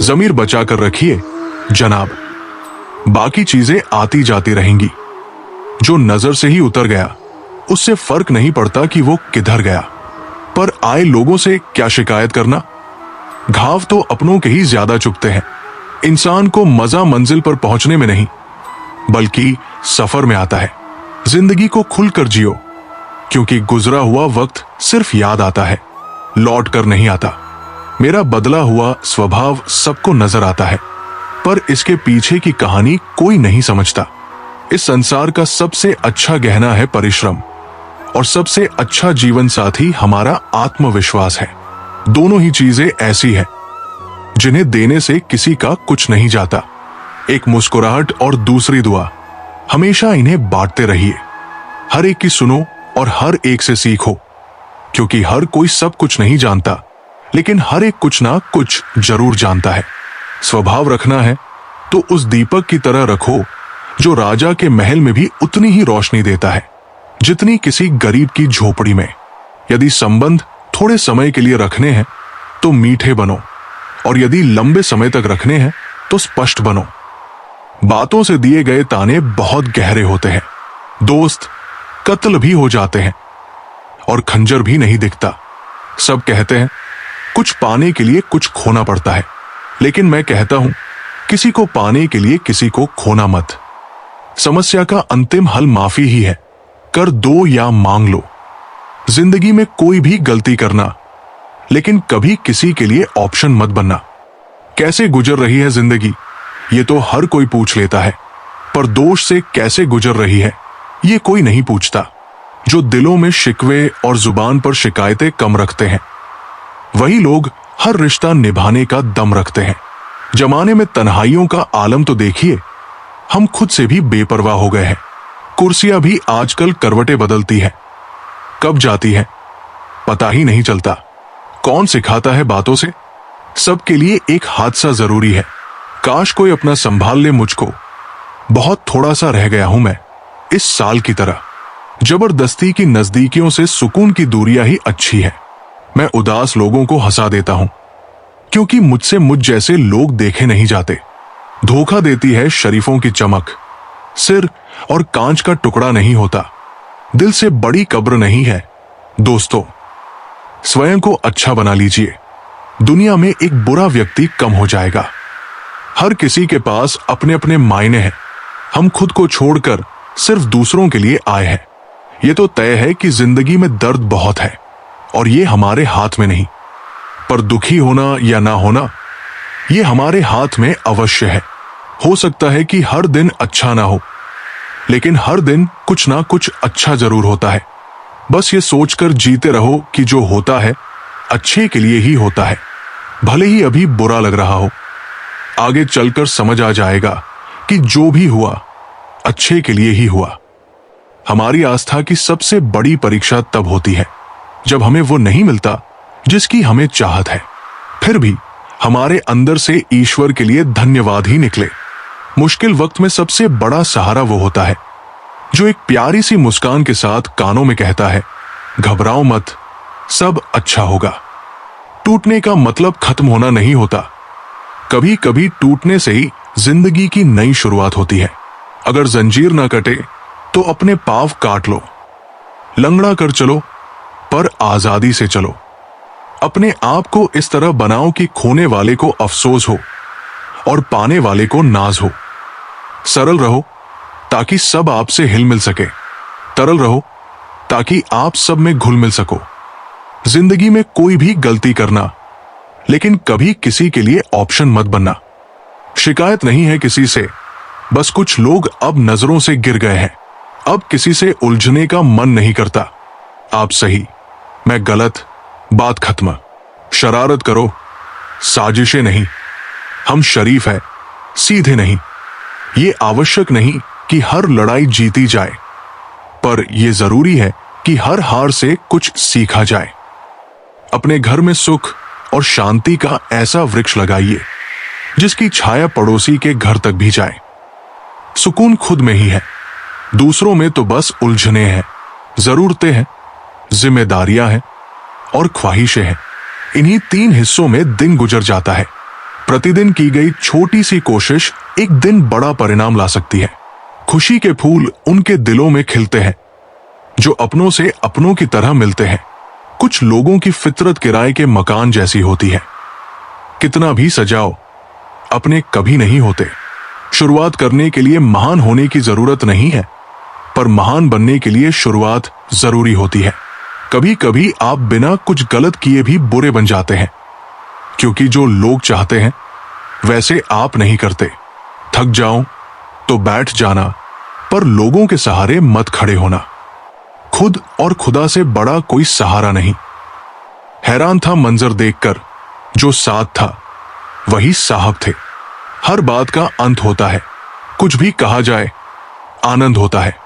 जमीर बचा कर रखिए जनाब, बाकी चीजें आती जाती रहेंगी। जो नजर से ही उतर गया उससे फर्क नहीं पड़ता कि वो किधर गया, पर आए लोगों से क्या शिकायत करना। घाव तो अपनों के ही ज्यादा चुभते हैं। इंसान को मजा मंजिल पर पहुंचने में नहीं बल्कि सफर में आता है। जिंदगी को खुलकर जियो, क्योंकि गुजरा हुआ वक्त सिर्फ याद आता है, लौट कर नहीं आता। मेरा बदला हुआ स्वभाव सबको नजर आता है, पर इसके पीछे की कहानी कोई नहीं समझता। इस संसार का सबसे अच्छा गहना है परिश्रम, और सबसे अच्छा जीवन साथी हमारा आत्मविश्वास है। दोनों ही चीजें ऐसी हैं जिन्हें देने से किसी का कुछ नहीं जाता। एक मुस्कुराहट और दूसरी दुआ। हमेशा इन्हें बांटते रहिए। हर एक की सुनो और हर एक से सीखो, क्योंकि हर कोई सब कुछ नहीं जानता, लेकिन हर एक कुछ ना कुछ जरूर जानता है। स्वभाव रखना है तो उस दीपक की तरह रखो जो राजा के महल में भी उतनी ही रोशनी देता है जितनी किसी गरीब की झोपड़ी में। यदि संबंध थोड़े समय के लिए रखने हैं तो मीठे बनो, और यदि लंबे समय तक रखने हैं तो स्पष्ट बनो। बातों से दिए गए ताने बहुत गहरे होते हैं। दोस्त कत्ल भी हो जाते हैं और खंजर भी नहीं दिखता। सब कहते हैं कुछ पाने के लिए कुछ खोना पड़ता है, लेकिन मैं कहता हूं किसी को पाने के लिए किसी को खोना मत। समस्या का अंतिम हल माफी ही है। कर दो या मांग लो। जिंदगी में कोई भी गलती करना, लेकिन कभी किसी के लिए ऑप्शन मत बनना। कैसे गुजर रही है जिंदगी ये तो हर कोई पूछ लेता है, पर दोष से कैसे गुजर रही है ये कोई नहीं पूछता। जो दिलों में शिकवे और जुबान पर शिकायतें कम रखते हैं, वही लोग हर रिश्ता निभाने का दम रखते हैं। जमाने में तन्हाइयों का आलम तो देखिए। हम खुद से भी बेपरवाह हो गए हैं। कुर्सियां भी आजकल करवटें बदलती हैं, कब जाती हैं पता ही नहीं चलता। कौन सिखाता है बातों से? सबके लिए एक हादसा जरूरी है। काश कोई अपना संभाल ले मुझको। बहुत थोड़ा सा रह गया हूं मैं इस साल की तरह। जबरदस्ती की नजदीकियों से सुकून की दूरियां ही अच्छी है। मैं उदास लोगों को हंसा देता हूं, क्योंकि मुझसे मुझ जैसे लोग देखे नहीं जाते। धोखा देती है शरीफों की चमक। सिर और कांच का टुकड़ा नहीं होता। दिल से बड़ी कब्र नहीं है। दोस्तों, स्वयं को अच्छा बना लीजिए। दुनिया में एक बुरा व्यक्ति कम हो जाएगा। हर किसी के पास अपने अपने मायने हैं। हम खुद को छोड़कर सिर्फ दूसरों के लिए आए हैं। ये तो तय है कि जिंदगी में दर्द बहुत है और ये हमारे हाथ में नहीं, पर दुखी होना या ना होना ये हमारे हाथ में अवश्य है। हो सकता है कि हर दिन अच्छा ना हो, लेकिन हर दिन कुछ ना कुछ अच्छा जरूर होता है। बस ये सोचकर जीते रहो कि जो होता है अच्छे के लिए ही होता है, भले ही अभी बुरा लग रहा हो। आगे चलकर समझ आ जाएगा कि जो भी हुआ अच्छे के लिए ही हुआ। हमारी आस्था की सबसे बड़ी परीक्षा तब होती है जब हमें वो नहीं मिलता जिसकी हमें चाहत है, फिर भी हमारे अंदर से ईश्वर के लिए धन्यवाद ही निकले। मुश्किल वक्त में सबसे बड़ा सहारा वो होता है जो एक प्यारी सी मुस्कान के साथ कानों में कहता है, घबराओ मत, सब अच्छा होगा। टूटने का मतलब खत्म होना नहीं होता। कभी कभी टूटने से ही जिंदगी की नई शुरुआत होती है। अगर जंजीर ना कटे तो अपने पांव काट लो। लंगड़ा कर चलो, पर आजादी से चलो। अपने आप को इस तरह बनाओ कि खोने वाले को अफसोस हो और पाने वाले को नाज हो। सरल रहो ताकि सब आपसे हिल मिल सके। तरल रहो ताकि आप सब में घुल मिल सको। जिंदगी में कोई भी गलती करना, लेकिन कभी किसी के लिए ऑप्शन मत बनना। शिकायत नहीं है किसी से, बस कुछ लोग अब नजरों से गिर गए हैं। अब किसी से उलझने का मन नहीं करता। आप सही, मैं गलत, बात खत्म। शरारत करो, साजिशें नहीं। हम शरीफ है, सीधे नहीं। ये आवश्यक नहीं कि हर लड़ाई जीती जाए, पर यह जरूरी है कि हर हार से कुछ सीखा जाए। अपने घर में सुख और शांति का ऐसा वृक्ष लगाइए जिसकी छाया पड़ोसी के घर तक भी जाए। सुकून खुद में ही है, दूसरों में तो बस उलझने हैं, जरूरतें हैं, जिम्मेदारियां हैं और ख्वाहिशें हैं। इन्हीं 3 हिस्सों में दिन गुजर जाता है। प्रतिदिन की गई छोटी सी कोशिश एक दिन बड़ा परिणाम ला सकती है। खुशी के फूल उनके दिलों में खिलते हैं जो अपनों से अपनों की तरह मिलते हैं। कुछ लोगों की फितरत किराए के मकान जैसी होती है, कितना भी सजाओ अपने कभी नहीं होते। शुरुआत करने के लिए महान होने की जरूरत नहीं है, पर महान बनने के लिए शुरुआत जरूरी होती है। कभी कभी आप बिना कुछ गलत किए भी बुरे बन जाते हैं, क्योंकि जो लोग चाहते हैं वैसे आप नहीं करते। थक जाओ तो बैठ जाना, पर लोगों के सहारे मत खड़े होना। खुद और खुदा से बड़ा कोई सहारा नहीं। हैरान था मंजर देखकर, जो साथ था वही साहब थे। हर बात का अंत होता है, कुछ भी कहा जाए आनंद होता है।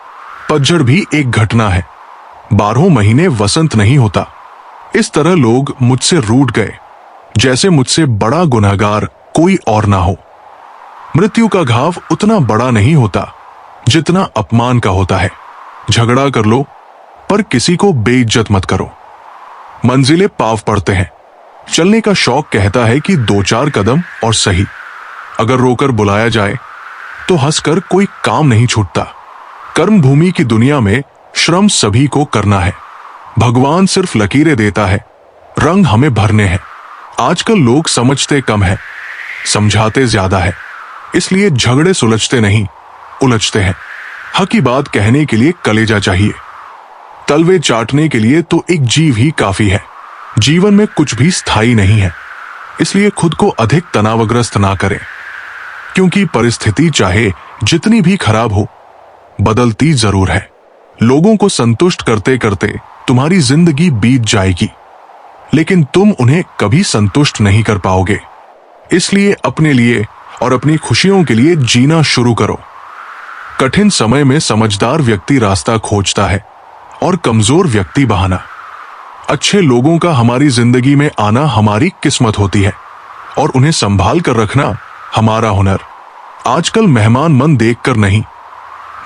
पतझड़ भी एक घटना है, 12 महीने वसंत नहीं होता। इस तरह लोग मुझसे रूठ गए, जैसे मुझसे बड़ा गुनहगार कोई और ना हो। मृत्यु का घाव उतना बड़ा नहीं होता जितना अपमान का होता है। झगड़ा कर लो, पर किसी को बेइज्जत मत करो। मंजिलें पाव पड़ते हैं, चलने का शौक कहता है कि 2-4 कदम और सही। अगर रोकर बुलाया जाए तो हंसकर कोई काम नहीं छूटता। कर्म भूमि की दुनिया में श्रम सभी को करना है। भगवान सिर्फ लकीरें देता है, रंग हमें भरने हैं। आजकल लोग समझते कम है, समझाते ज्यादा है। इसलिए झगड़े सुलझते नहीं, उलझते हैं। हक की बात कहने के लिए कलेजा चाहिए, तलवे चाटने के लिए तो एक जीव ही काफी है। जीवन में कुछ भी स्थायी नहीं है, इसलिए खुद को अधिक तनावग्रस्त ना करें, क्योंकि परिस्थिति चाहे जितनी भी खराब हो, बदलती जरूर है। लोगों को संतुष्ट करते करते तुम्हारी जिंदगी बीत जाएगी, लेकिन तुम उन्हें कभी संतुष्ट नहीं कर पाओगे। इसलिए अपने लिए और अपनी खुशियों के लिए जीना शुरू करो। कठिन समय में समझदार व्यक्ति रास्ता खोजता है और कमजोर व्यक्ति बहाना। अच्छे लोगों का हमारी जिंदगी में आना हमारी किस्मत होती है, और उन्हें संभाल कर रखना हमारा हुनर। आजकल मेहमान मन देखकर नहीं,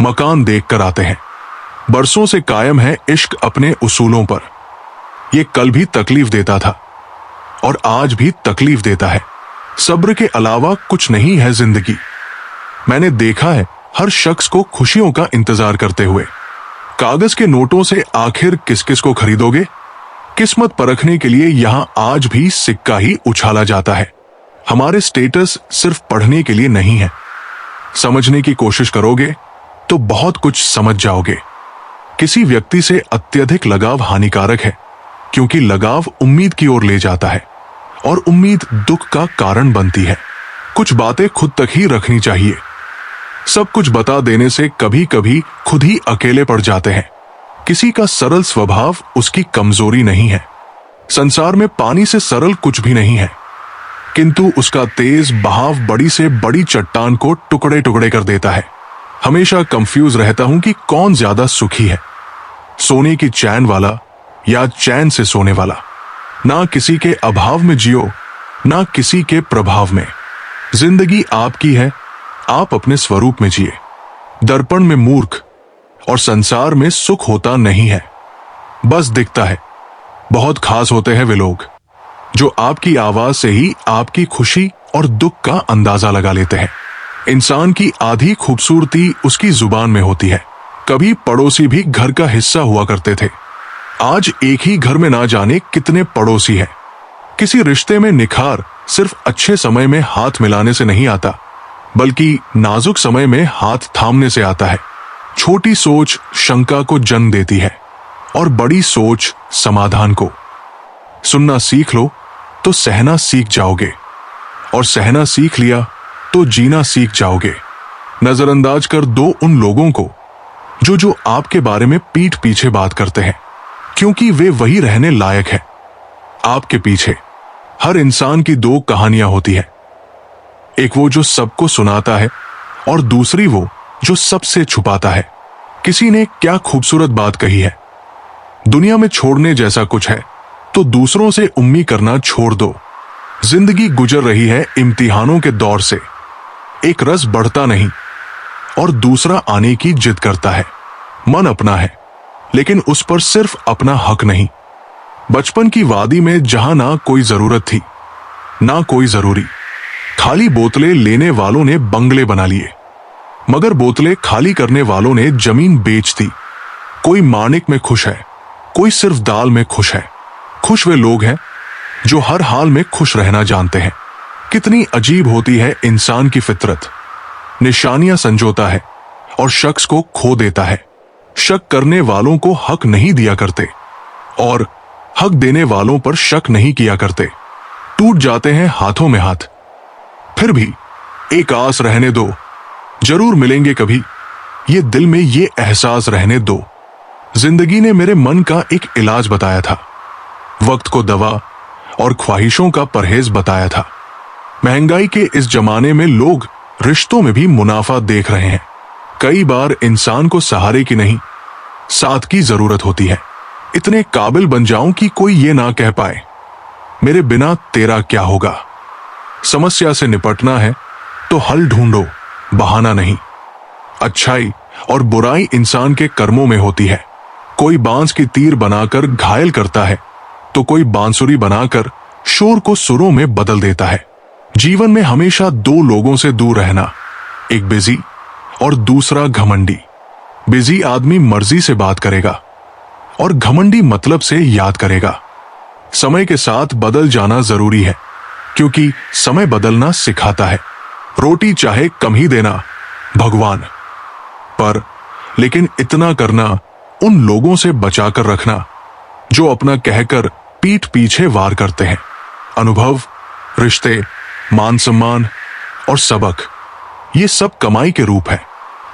मकान देखकर आते हैं। बरसों से कायम है इश्क अपने उसूलों पर। यह कल भी तकलीफ देता था और आज भी तकलीफ देता है। सब्र के अलावा कुछ नहीं है जिंदगी। मैंने देखा है हर शख्स को खुशियों का इंतजार करते हुए। कागज के नोटों से आखिर किस किस को खरीदोगे? किस्मत परखने के लिए यहां आज भी सिक्का ही उछाला जाता है। हमारे स्टेटस सिर्फ पढ़ने के लिए नहीं है। समझने की कोशिश करोगे तो बहुत कुछ समझ जाओगे। किसी व्यक्ति से अत्यधिक लगाव हानिकारक है, क्योंकि लगाव उम्मीद की ओर ले जाता है और उम्मीद दुख का कारण बनती है। कुछ बातें खुद तक ही रखनी चाहिए। सब कुछ बता देने से कभी कभी खुद ही अकेले पड़ जाते हैं। किसी का सरल स्वभाव उसकी कमजोरी नहीं है। संसार में पानी से सरल कुछ भी नहीं है, किंतु उसका तेज बहाव बड़ी से बड़ी चट्टान को टुकड़े टुकड़े कर देता है। हमेशा कंफ्यूज रहता हूं कि कौन ज्यादा सुखी है, सोने की चैन वाला या चैन से सोने वाला। ना किसी के अभाव में जियो, ना किसी के प्रभाव में। जिंदगी आपकी है, आप अपने स्वरूप में जिए। दर्पण में मूर्ख और संसार में सुख होता नहीं है, बस दिखता है। बहुत खास होते हैं वे लोग जो आपकी आवाज से ही आपकी खुशी और दुख का अंदाजा लगा लेते हैं। इंसान की आधी खूबसूरती उसकी जुबान में होती है। कभी पड़ोसी भी घर का हिस्सा हुआ करते थे, आज एक ही घर में ना जाने कितने पड़ोसी हैं। किसी रिश्ते में निखार सिर्फ अच्छे समय में हाथ मिलाने से नहीं आता, बल्कि नाजुक समय में हाथ थामने से आता है। छोटी सोच शंका को जन्म देती है और बड़ी सोच समाधान को। सुनना सीख लो तो सहना सीख जाओगे, और सहना सीख लिया तो जीना सीख जाओगे। नजरअंदाज कर दो उन लोगों को जो आपके बारे में पीठ पीछे बात करते हैं, क्योंकि वे वही रहने लायक है। आपके पीछे हर इंसान की 2 कहानियां होती है, एक वो जो सबको सुनाता है और दूसरी वो जो सबसे छुपाता है। किसी ने क्या खूबसूरत बात कही है, दुनिया में छोड़ने जैसा कुछ है तो दूसरों से उम्मीद करना छोड़ दो। जिंदगी गुजर रही है इम्तिहानों के दौर से। एक रस बढ़ता नहीं और दूसरा आने की जिद करता है। मन अपना है, लेकिन उस पर सिर्फ अपना हक नहीं। बचपन की वादी में जहां ना कोई जरूरत थी, ना कोई जरूरी, खाली बोतलें लेने वालों ने बंगले बना लिए, मगर बोतलें खाली करने वालों ने जमीन बेच दी। कोई माणिक में खुश है, कोई सिर्फ दाल में खुश है। खुश वे लोग हैं जो हर हाल में खुश रहना जानते हैं। कितनी अजीब होती है इंसान की फितरत। निशानियां संजोता है और शख्स को खो देता है। शक करने वालों को हक नहीं दिया करते और हक देने वालों पर शक नहीं किया करते। टूट जाते हैं हाथों में हाथ, फिर भी एक आस रहने दो, जरूर मिलेंगे कभी, ये दिल में ये एहसास रहने दो। जिंदगी ने मेरे मन का एक इलाज बताया था, वक्त को दवा और ख्वाहिशों का परहेज बताया था। महंगाई के इस जमाने में लोग रिश्तों में भी मुनाफा देख रहे हैं। कई बार इंसान को सहारे की नहीं, साथ की जरूरत होती है। इतने काबिल बन जाऊं कि कोई ये ना कह पाए मेरे बिना तेरा क्या होगा। समस्या से निपटना है तो हल ढूंढो, बहाना नहीं। अच्छाई और बुराई इंसान के कर्मों में होती है। कोई बांस की तीर बनाकर घायल करता है तो कोई बांसुरी बनाकर शोर को सुरों में बदल देता है। जीवन में हमेशा दो लोगों से दूर रहना, एक बिजी और दूसरा घमंडी। बिजी आदमी मर्जी से बात करेगा और घमंडी मतलब से याद करेगा। समय के साथ बदल जाना जरूरी है, क्योंकि समय बदलना सिखाता है। रोटी चाहे कम ही देना भगवान, पर लेकिन इतना करना उन लोगों से बचाकर रखना जो अपना कहकर पीठ पीछे वार करते हैं। अनुभव, रिश्ते, मान सम्मान और सबक, ये सब कमाई के रूप है।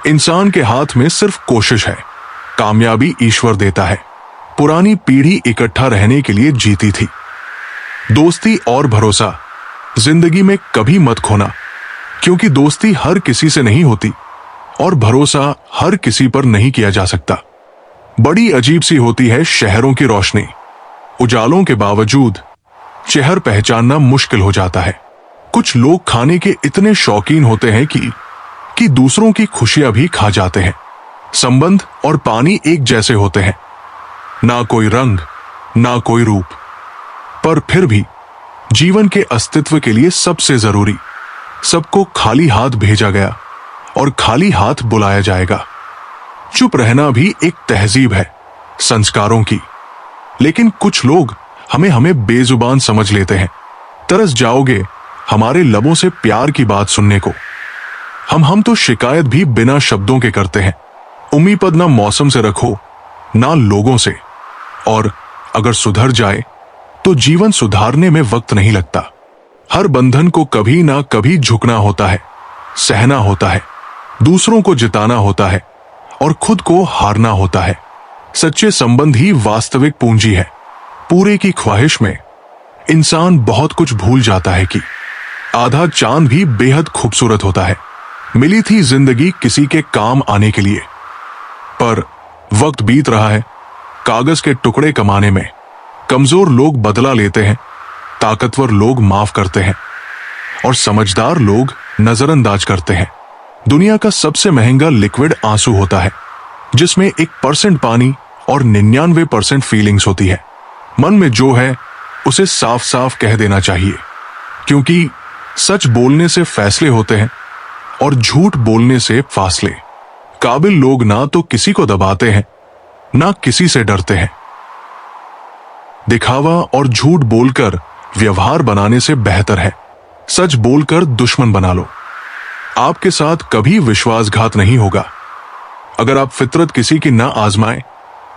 इंसान के हाथ में सिर्फ कोशिश है, कामयाबी ईश्वर देता है। पुरानी पीढ़ी इकट्ठा रहने के लिए जीती थी। दोस्ती और भरोसा जिंदगी में कभी मत खोना, क्योंकि दोस्ती हर किसी से नहीं होती और भरोसा हर किसी पर नहीं किया जा सकता। बड़ी अजीब सी होती है शहरों की रोशनी। उजालों के बावजूद शहर पहचानना मुश्किल हो जाता है। कुछ लोग खाने के इतने शौकीन होते हैं कि दूसरों की खुशियां भी खा जाते हैं। संबंध और पानी एक जैसे होते हैं, ना कोई रंग, ना कोई रूप, पर फिर भी जीवन के अस्तित्व के लिए सबसे जरूरी। सबको खाली हाथ भेजा गया और खाली हाथ बुलाया जाएगा। चुप रहना भी एक तहजीब है संस्कारों की। लेकिन कुछ लोग हमें बेजुबान समझ लेते हैं। तरस जाओगे हमारे लबों से प्यार की बात सुनने को। हम तो शिकायत भी बिना शब्दों के करते हैं। उम्मीद ना मौसम से रखो, ना लोगों से। और अगर सुधर जाए तो जीवन सुधारने में वक्त नहीं लगता। हर बंधन को कभी ना कभी झुकना होता है, सहना होता है, दूसरों को जिताना होता है और खुद को हारना होता है। सच्चे संबंध ही वास्तविक पूंजी है। पूरे की ख्वाहिश में इंसान बहुत कुछ भूल जाता है कि आधा चांद भी बेहद खूबसूरत होता है। मिली थी जिंदगी किसी के काम आने के लिए, पर वक्त बीत रहा है कागज के टुकड़े कमाने में। कमजोर लोग बदला लेते हैं, ताकतवर लोग माफ करते हैं और समझदार लोग नजरअंदाज करते हैं। दुनिया का सबसे महंगा लिक्विड आंसू होता है, जिसमें 1% पानी और 99% फीलिंग्स होती है। मन में जो है उसे साफ साफ कह देना चाहिए, क्योंकि सच बोलने से फैसले होते हैं और झूठ बोलने से फासले। काबिल लोग ना तो किसी को दबाते हैं, ना किसी से डरते हैं। दिखावा और झूठ बोलकर व्यवहार बनाने से बेहतर है सच बोलकर दुश्मन बना लो। आपके साथ कभी विश्वासघात नहीं होगा। अगर आप फितरत किसी की ना आजमाएं,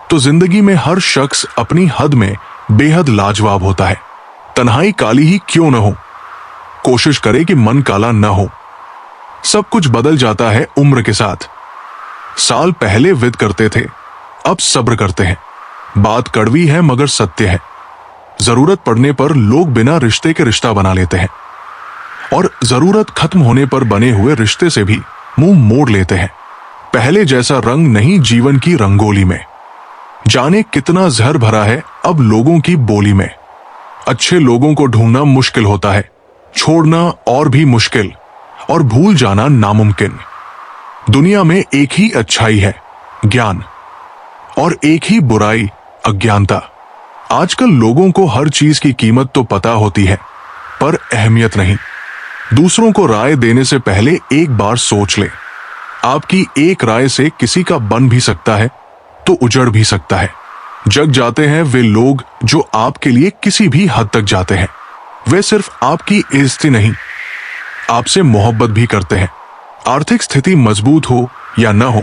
तो जिंदगी में हर शख्स अपनी हद में बेहद लाजवाब होता है। तन्हाई काली ही क्यों न हो, कोशिश करे कि मन काला न हो। सब कुछ बदल जाता है उम्र के साथ। साल पहले विद करते थे, अब सब्र करते हैं। बात कड़वी है मगर सत्य है। जरूरत पड़ने पर लोग बिना रिश्ते के रिश्ता बना लेते हैं और जरूरत खत्म होने पर बने हुए रिश्ते से भी मुंह मोड़ लेते हैं। पहले जैसा रंग नहीं जीवन की रंगोली में। जाने कितना जहर भरा है अब लोगों की बोली में। अच्छे लोगों को ढूंढना मुश्किल होता है, छोड़ना और भी मुश्किल, और भूल जाना नामुमकिन। दुनिया में एक ही अच्छाई है, ज्ञान, और एक ही बुराई, अज्ञानता। आजकल लोगों को हर चीज की कीमत तो पता होती है, पर अहमियत नहीं। दूसरों को राय देने से पहले एक बार सोच ले। आपकी एक राय से किसी का बन भी सकता है तो उजड़ भी सकता है। जग जाते हैं वे लोग जो आपके लिए किसी भी हद तक जाते हैं। वे सिर्फ आपकी इज्जत नहीं, आपसे मोहब्बत भी करते हैं। आर्थिक स्थिति मजबूत हो या न हो,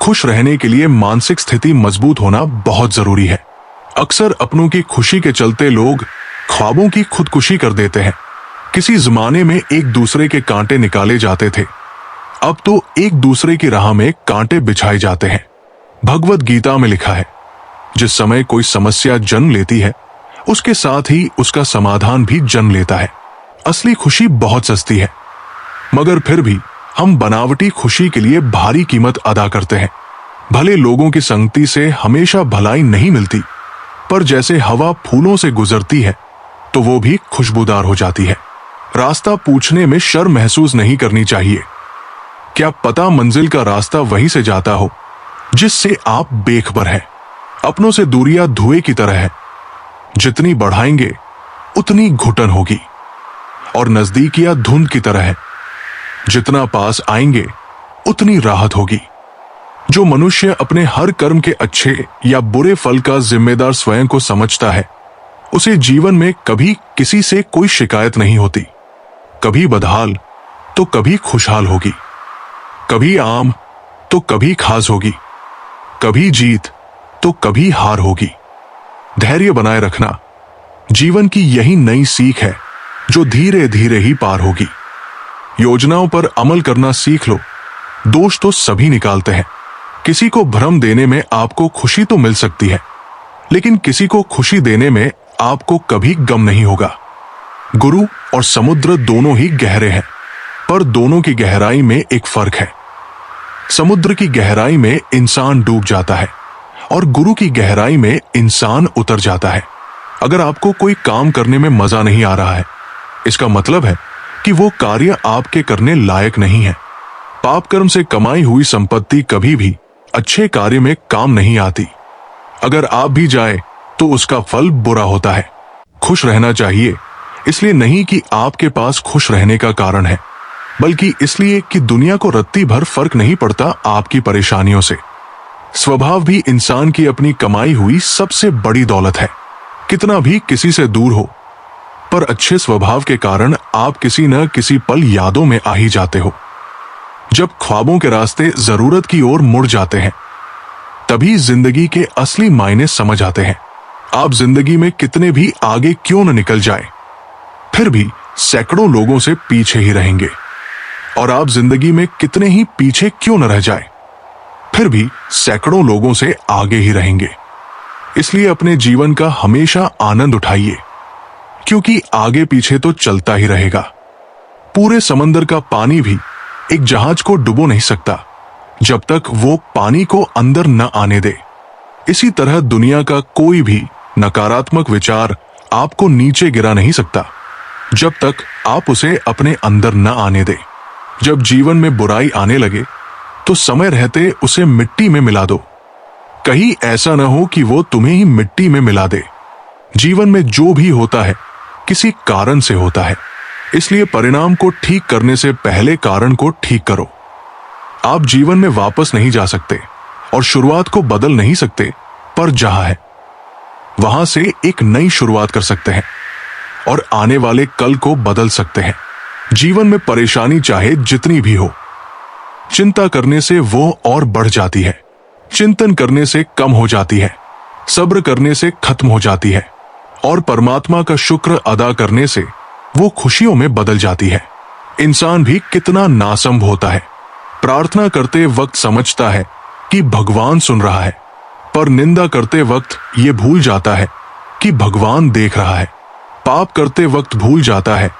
खुश रहने के लिए मानसिक स्थिति मजबूत होना बहुत जरूरी है। अक्सर अपनों की खुशी के चलते लोग ख्वाबों की खुदकुशी कर देते हैं। किसी जमाने में एक दूसरे के कांटे निकाले जाते थे, अब तो एक दूसरे की राह में कांटे बिछाए जाते हैं। भगवत गीता में लिखा है, जिस समय कोई समस्या जन्म लेती है उसके साथ ही उसका समाधान भी जन्म लेता है। असली खुशी बहुत सस्ती है, मगर फिर भी हम बनावटी खुशी के लिए भारी कीमत अदा करते हैं। भले लोगों की संगति से हमेशा भलाई नहीं मिलती, पर जैसे हवा फूलों से गुजरती है तो वो भी खुशबूदार हो जाती है। रास्ता पूछने में शर्म महसूस नहीं करनी चाहिए। क्या पता मंजिल का रास्ता वहीं से जाता हो जिससे आप बेखबर हैं। अपनों से दूरियां धुएं की तरह है, जितनी बढ़ाएंगे उतनी घुटन होगी, और नजदीकियां धुंध की तरह है, जितना पास आएंगे उतनी राहत होगी। जो मनुष्य अपने हर कर्म के अच्छे या बुरे फल का जिम्मेदार स्वयं को समझता है, उसे जीवन में कभी किसी से कोई शिकायत नहीं होती। कभी बदहाल तो कभी खुशहाल होगी, कभी आम तो कभी खास होगी, कभी जीत तो कभी हार होगी। धैर्य बनाए रखना जीवन की यही नई सीख है जो धीरे धीरे ही पार होगी। योजनाओं पर अमल करना सीख लो। दोष तो सभी निकालते हैं। किसी को भ्रम देने में आपको खुशी तो मिल सकती है, लेकिन किसी को खुशी देने में आपको कभी गम नहीं होगा। गुरु और समुद्र दोनों ही गहरे हैं, पर दोनों की गहराई में एक फर्क है। समुद्र की गहराई में इंसान डूब जाता है और गुरु की गहराई में इंसान उतर जाता है। अगर आपको कोई काम करने में मजा नहीं आ रहा है, इसका मतलब है कि वो कार्य आपके करने लायक नहीं है। पाप कर्म से कमाई हुई संपत्ति कभी भी अच्छे कार्य में काम नहीं आती। अगर आप भी जाए तो उसका फल बुरा होता है। खुश रहना चाहिए, इसलिए नहीं कि आपके पास खुश रहने का कारण है, बल्कि इसलिए कि दुनिया को रत्ती भर फर्क नहीं पड़ता आपकी परेशानियों से। स्वभाव भी इंसान की अपनी कमाई हुई सबसे बड़ी दौलत है। कितना भी किसी से दूर हो, पर अच्छे स्वभाव के कारण आप किसी न किसी पल यादों में आ ही जाते हो। जब ख्वाबों के रास्ते जरूरत की ओर मुड़ जाते हैं, तभी जिंदगी के असली मायने समझ आते हैं। आप जिंदगी में कितने भी आगे क्यों न निकल जाए, फिर भी सैकड़ों लोगों से पीछे ही रहेंगे। और आप जिंदगी में कितने ही पीछे क्यों न रह जाए, फिर भी सैकड़ों लोगों से आगे ही रहेंगे। इसलिए अपने जीवन का हमेशा आनंद उठाइए, क्योंकि आगे पीछे तो चलता ही रहेगा। पूरे समंदर का पानी भी एक जहाज को डुबो नहीं सकता जब तक वो पानी को अंदर न आने दे। इसी तरह दुनिया का कोई भी नकारात्मक विचार आपको नीचे गिरा नहीं सकता जब तक आप उसे अपने अंदर न आने दे। जब जीवन में बुराई आने लगे तो समय रहते उसे मिट्टी में मिला दो। कहीं ऐसा न हो कि वो तुम्हें ही मिट्टी में मिला दे। जीवन में जो भी होता है किसी कारण से होता है, इसलिए परिणाम को ठीक करने से पहले कारण को ठीक करो। आप जीवन में वापस नहीं जा सकते और शुरुआत को बदल नहीं सकते, पर जहां है वहां से एक नई शुरुआत कर सकते हैं और आने वाले कल को बदल सकते हैं। जीवन में परेशानी चाहे जितनी भी हो, चिंता करने से वो और बढ़ जाती है, चिंतन करने से कम हो जाती है, सब्र करने से खत्म हो जाती है, और परमात्मा का शुक्र अदा करने से वो खुशियों में बदल जाती है। इंसान भी कितना नासंभ होता है। प्रार्थना करते वक्त समझता है कि भगवान सुन रहा है, पर निंदा करते वक्त ये भूल जाता है कि भगवान देख रहा है। पाप करते वक्त भूल जाता है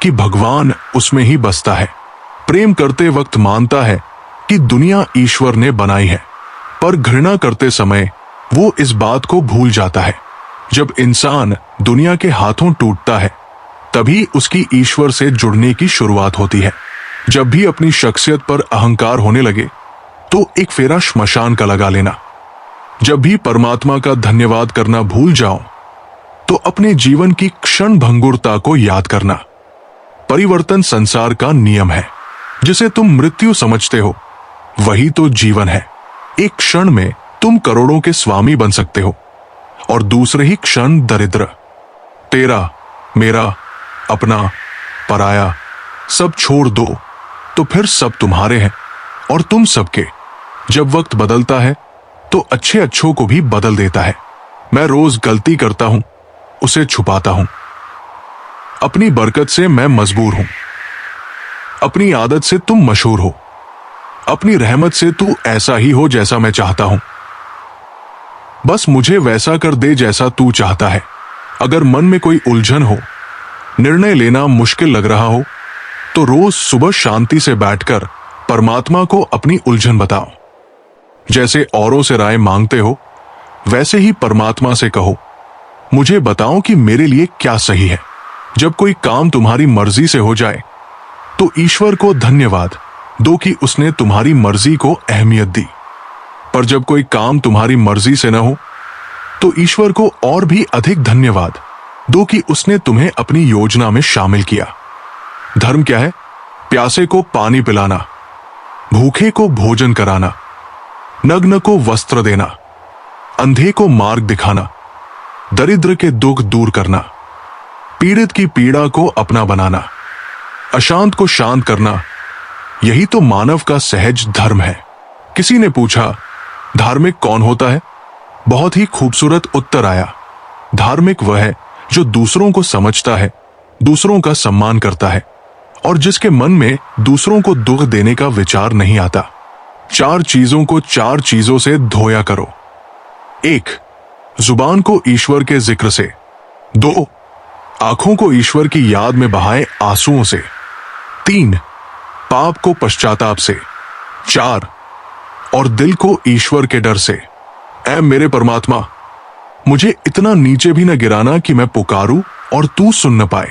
कि भगवान उसमें ही बसता है। प्रेम करते वक्त मानता है कि दुनिया ईश्वर ने बनाई है, पर घृणा करते समय वो इस बात को भूल जाता है। जब इंसान दुनिया के हाथों टूटता है, तभी उसकी ईश्वर से जुड़ने की शुरुआत होती है। जब भी अपनी शख्सियत पर अहंकार होने लगे तो एक फेरा श्मशान का लगा लेना। जब भी परमात्मा का धन्यवाद करना भूल जाओ तो अपने जीवन की क्षण भंगुरता को याद करना। परिवर्तन संसार का नियम है। जिसे तुम मृत्यु समझते हो वही तो जीवन है। एक क्षण में तुम करोड़ों के स्वामी बन सकते हो और दूसरे ही क्षण दरिद्र। तेरा, मेरा, अपना, पराया सब छोड़ दो तो फिर सब तुम्हारे हैं और तुम सबके। जब वक्त बदलता है तो अच्छे अच्छों को भी बदल देता है। मैं रोज गलती करता हूं, उसे छुपाता हूं। अपनी बरकत से मैं मजबूर हूं। अपनी आदत से तुम मशहूर हो। अपनी रहमत से तू ऐसा ही हो जैसा मैं चाहता हूं। बस मुझे वैसा कर दे जैसा तू चाहता है। अगर मन में कोई उलझन हो, निर्णय लेना मुश्किल लग रहा हो, तो रोज सुबह शांति से बैठकर परमात्मा को अपनी उलझन बताओ। जैसे औरों से राय मांगते हो वैसे ही परमात्मा से कहो, मुझे बताओ कि मेरे लिए क्या सही है। जब कोई काम तुम्हारी मर्जी से हो जाए तो ईश्वर को धन्यवाद दो कि उसने तुम्हारी मर्जी को अहमियत दी। पर जब कोई काम तुम्हारी मर्जी से न हो तो ईश्वर को और भी अधिक धन्यवाद दो कि उसने तुम्हें अपनी योजना में शामिल किया। धर्म क्या है? प्यासे को पानी पिलाना, भूखे को भोजन कराना, नग्न को वस्त्र देना, अंधे को मार्ग दिखाना, दरिद्र के दुख दूर करना, पीड़ित की पीड़ा को अपना बनाना, अशांत को शांत करना। यही तो मानव का सहज धर्म है। किसी ने पूछा, धार्मिक कौन होता है? बहुत ही खूबसूरत उत्तर आया, धार्मिक वह है जो दूसरों को समझता है, दूसरों का सम्मान करता है और जिसके मन में दूसरों को दुख देने का विचार नहीं आता। 4 चीजों को 4 चीजों से धोया करो। 1. जुबान को ईश्वर के जिक्र से। 2. आंखों को ईश्वर की याद में बहाए आंसुओं से। 3. पाप को पश्चाताप से। 4. और दिल को ईश्वर के डर से। ऐ मेरे परमात्मा, मुझे इतना नीचे भी न गिराना कि मैं पुकारूं और तू सुन न पाए,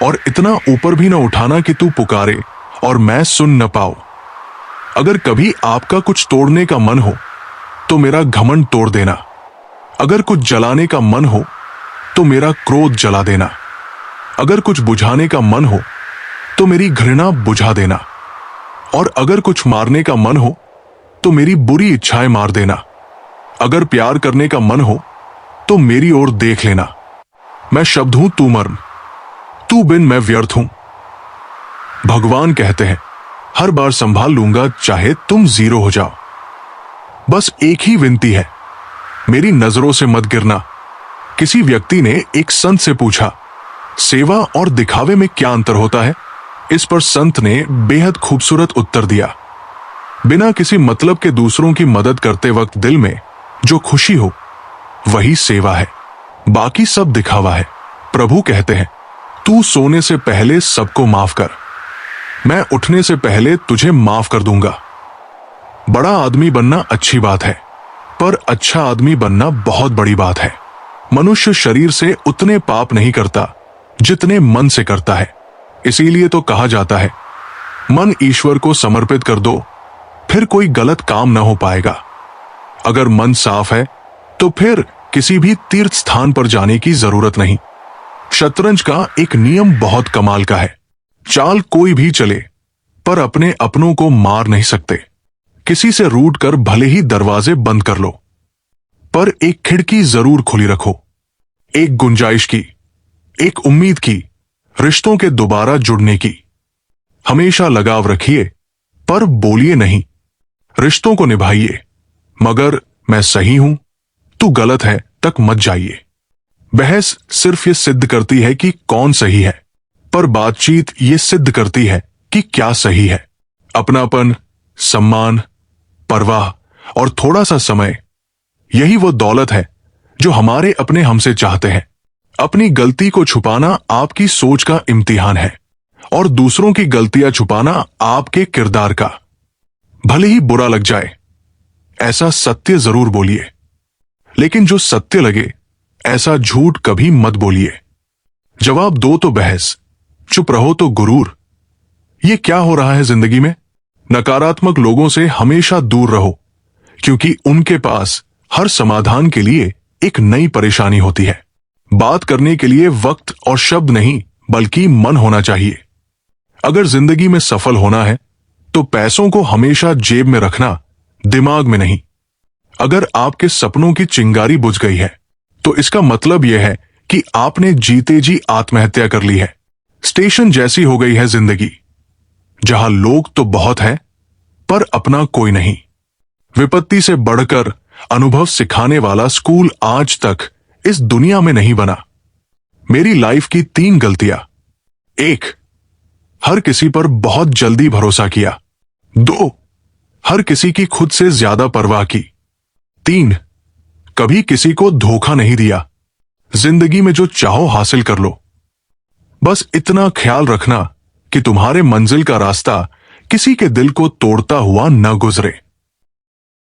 और इतना ऊपर भी न उठाना कि तू पुकारे और मैं सुन न पाऊं। अगर कभी आपका कुछ तोड़ने का मन हो तो मेरा घमंड तोड़ देना। अगर कुछ जलाने का मन हो तो मेरा क्रोध जला देना। अगर कुछ बुझाने का मन हो तो मेरी घृणा बुझा देना। और अगर कुछ मारने का मन हो तो मेरी बुरी इच्छाएं मार देना। अगर प्यार करने का मन हो तो मेरी ओर देख लेना। मैं शब्द हूं, तू मर्म, तू बिन मैं व्यर्थ हूं। भगवान कहते हैं, हर बार संभाल लूंगा चाहे तुम 0 हो जाओ। बस एक ही विनती है, मेरी नजरों से मत गिरना। किसी व्यक्ति ने एक संत से पूछा, सेवा और दिखावे में क्या अंतर होता है? इस पर संत ने बेहद खूबसूरत उत्तर दिया, बिना किसी मतलब के दूसरों की मदद करते वक्त दिल में जो खुशी हो वही सेवा है, बाकी सब दिखावा है। प्रभु कहते हैं, तू सोने से पहले सबको माफ कर, मैं उठने से पहले तुझे माफ कर दूंगा। बड़ा आदमी बनना अच्छी बात है, पर अच्छा आदमी बनना बहुत बड़ी बात है। मनुष्य शरीर से उतने पाप नहीं करता जितने मन से करता है। इसीलिए तो कहा जाता है, मन ईश्वर को समर्पित कर दो, फिर कोई गलत काम ना हो पाएगा। अगर मन साफ है तो फिर किसी भी तीर्थ स्थान पर जाने की जरूरत नहीं। शतरंज का एक नियम बहुत कमाल का है, चाल कोई भी चले पर अपने अपनों को मार नहीं सकते। किसी से रूठ कर भले ही दरवाजे बंद कर लो, पर एक खिड़की जरूर खुली रखो, एक गुंजाइश की, एक उम्मीद की, रिश्तों के दोबारा जुड़ने की। हमेशा लगाव रखिए पर बोलिए नहीं, रिश्तों को निभाइए, मगर मैं सही हूं, तू गलत है तक मत जाइए। बहस सिर्फ ये सिद्ध करती है कि कौन सही है, पर बातचीत ये सिद्ध करती है कि क्या सही है। अपनापन, सम्मान, परवाह और थोड़ा सा समय, यही वो दौलत है जो हमारे अपने हमसे चाहते हैं। अपनी गलती को छुपाना आपकी सोच का इम्तिहान है और दूसरों की गलतियां छुपाना आपके किरदार का। भले ही बुरा लग जाए, ऐसा सत्य जरूर बोलिए, लेकिन जो सत्य लगे ऐसा झूठ कभी मत बोलिए। जवाब दो तो बहस, चुप रहो तो गुरूर। ये क्या हो रहा है जिंदगी में? नकारात्मक लोगों से हमेशा दूर रहो, क्योंकि उनके पास हर समाधान के लिए एक नई परेशानी होती है। बात करने के लिए वक्त और शब्द नहीं बल्कि मन होना चाहिए। अगर जिंदगी में सफल होना है तो पैसों को हमेशा जेब में रखना, दिमाग में नहीं। अगर आपके सपनों की चिंगारी बुझ गई है तो इसका मतलब यह है कि आपने जीते जी आत्महत्या कर ली है। स्टेशन जैसी हो गई है जिंदगी, जहां लोग तो बहुत हैं पर अपना कोई नहीं। विपत्ति से बढ़कर अनुभव सिखाने वाला स्कूल आज तक इस दुनिया में नहीं बना। मेरी लाइफ की 3 गलतियां। 1, हर किसी पर बहुत जल्दी भरोसा किया। 2, हर किसी की खुद से ज्यादा परवाह की। 3, कभी किसी को धोखा नहीं दिया। जिंदगी में जो चाहो हासिल कर लो, बस इतना ख्याल रखना कि तुम्हारे मंजिल का रास्ता किसी के दिल को तोड़ता हुआ न गुजरे।